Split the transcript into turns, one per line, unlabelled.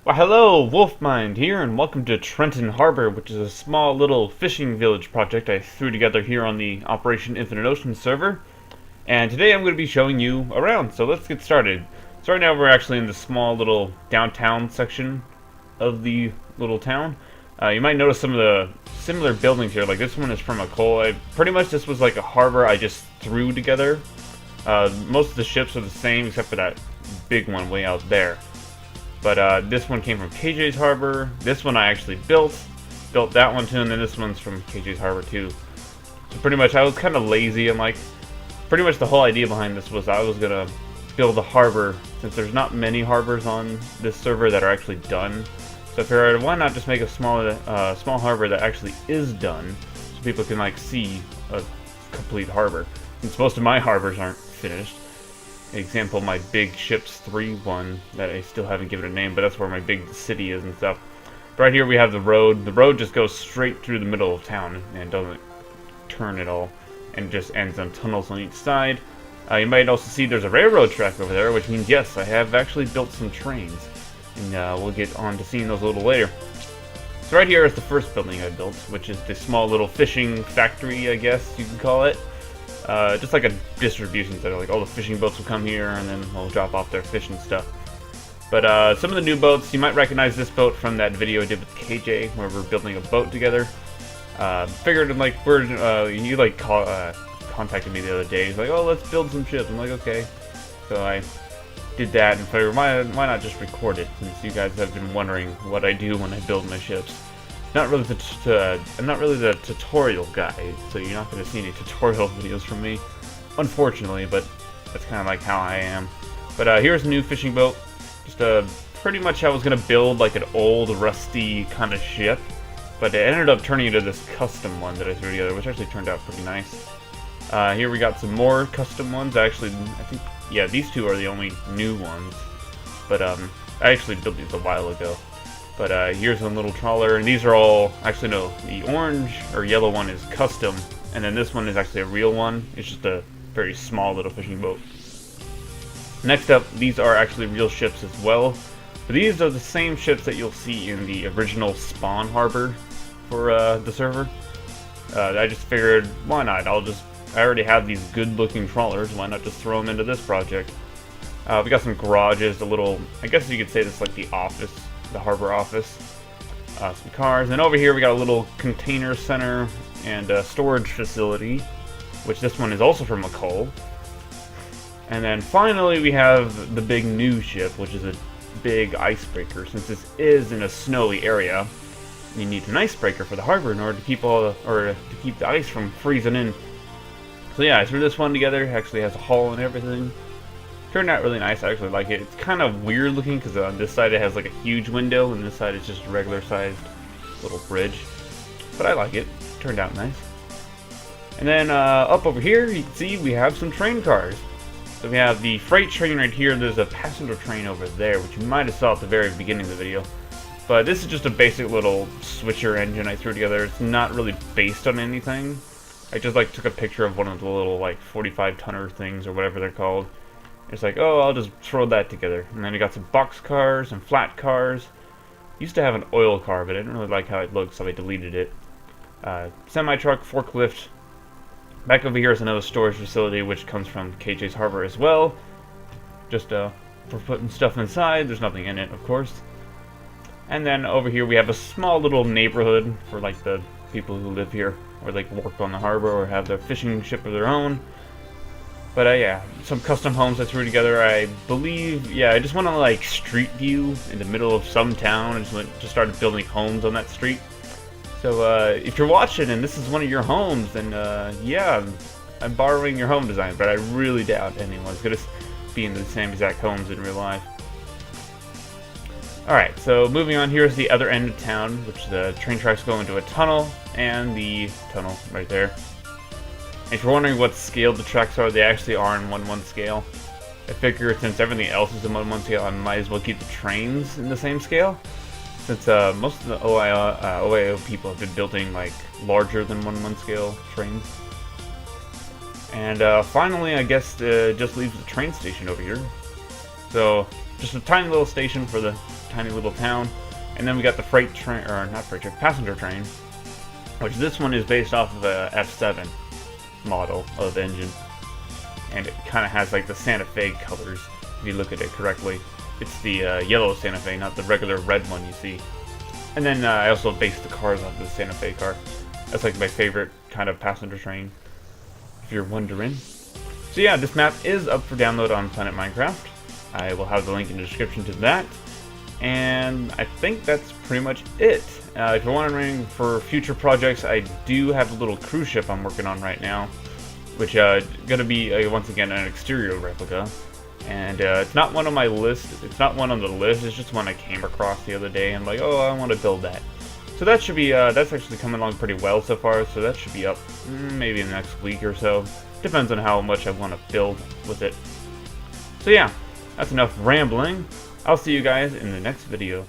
Well, hello, Wolfmind here, and welcome to Trenton Harbor, which is a small little fishing village project I threw together here on the Operation Infinite Ocean server. And today I'm going to be showing you around, so let's get started. So right now we're actually in the small little downtown section of the little town. You might notice some of the similar buildings here, like this one is from a coal. Pretty much this was like a harbor I just threw together. Most of the ships are the same except for that big one way out there. But this one came from KJ's Harbor. This one I actually built that one too, and then this one's from KJ's Harbor too. So pretty much I was kind of lazy, and like pretty much the whole idea behind this was I was gonna build a harbor, since there's not many harbors on this server that are actually done. So I figured, why not just make a small harbor that actually is done, so people can like see a complete harbor. Since most of my harbors aren't finished. Example, my Big Ships 3 one that I still haven't given a name, but that's where my big city is and stuff. But right here we have the road. The road just goes straight through the middle of town and doesn't turn at all, and just ends on tunnels on each side. You might also see there's a railroad track over there, which means yes, I have actually built some trains, and we'll get on to seeing those a little later. So right here is the first building I built, which is this small little fishing factory, I guess you could call it. Just like a distribution center, like all the fishing boats will come here and then they'll drop off their fish and stuff. But some of the new boats, you might recognize this boat from that video I did with KJ, where we're building a boat together. Figured like you like contacted me the other day. He's like, oh, let's build some ships. I'm like, okay. So I did that and figured, why not just record it, since you guys have been wondering what I do when I build my ships. I'm not really the tutorial guy, so you're not going to see any tutorial videos from me, unfortunately, but that's kind of like how I am. But here's a new fishing boat. Just pretty much I was going to build like an old, rusty kind of ship, but it ended up turning into this custom one that I threw together, which actually turned out pretty nice. Here we got some more custom ones. I think, yeah, these two are the only new ones, but I actually built these a while ago. But here's one little trawler, and these are all, actually no, the orange or yellow one is custom, and then this one is actually a real one. It's just a very small little fishing boat. Next up, these are actually real ships as well. But these are the same ships that you'll see in the original spawn harbor for the server. I just figured, why not? I already have these good looking trawlers, why not just throw them into this project? We got some garages, I guess you could say this is like the office. The harbor office, some cars, and over here we got a little container center and a storage facility, which this one is also from a coal. And then finally we have the big new ship, which is a big icebreaker. Since this is in a snowy area, you need an icebreaker for the harbor in order to keep to keep the ice from freezing in. So yeah, I threw this one together. It actually has a hull and everything. Turned out really nice. I actually like it. It's kind of weird looking because on this side it has like a huge window, and this side is just a regular sized little bridge. But I like it. Turned out nice. And then up over here you can see we have some train cars. So we have the freight train right here. There's a passenger train over there, which you might have saw at the very beginning of the video. But this is just a basic little switcher engine I threw together. It's not really based on anything. I just like took a picture of one of the little like 45 tonner things or whatever they're called. It's like, oh, I'll just throw that together. And then we got some box cars and flat cars. Used to have an oil car, but I didn't really like how it looked, so I deleted it. Semi-truck, forklift. Back over here is another storage facility, which comes from KJ's Harbor as well. Just for putting stuff inside. There's nothing in it, of course. And then over here we have a small little neighborhood for like the people who live here, or like work on the harbor, or have their fishing ship of their own. But yeah, some custom homes I threw together. I believe, yeah, I just went on like street view in the middle of some town and just started building homes on that street. So if you're watching and this is one of your homes, then yeah, I'm borrowing your home design, but I really doubt anyone's gonna be in the same exact homes in real life. Alright, so moving on, here's the other end of town, which the train tracks go into a tunnel, and the tunnel right there. If you're wondering what scale the tracks are, they actually are in 1:1 scale. I figured since everything else is in 1:1 scale, I might as well keep the trains in the same scale. Since most of the OAO people have been building like larger than 1:1 scale trains. And finally, I guess just leaves the train station over here. So just a tiny little station for the tiny little town. And then we got the freight train, or not freight train, passenger train, which this one is based off of a F7 model of engine. And it kind of has like the Santa Fe colors, if you look at it correctly. It's the yellow Santa Fe, not the regular red one you see. And then I also based the cars off the Santa Fe car. That's like my favorite kind of passenger train, if you're wondering. So yeah, this map is up for download on Planet Minecraft. I will have the link in the description to that. And I think that's pretty much it. If you're wondering for future projects, I do have a little cruise ship I'm working on right now, which gonna be once again an exterior replica. And it's not one on my list. It's not one on the list. It's just one I came across the other day, and I'm like, oh, I want to build that. So that should be that's actually coming along pretty well so far. So that should be up maybe in the next week or so. Depends on how much I want to build with it. So yeah, that's enough rambling. I'll see you guys in the next video.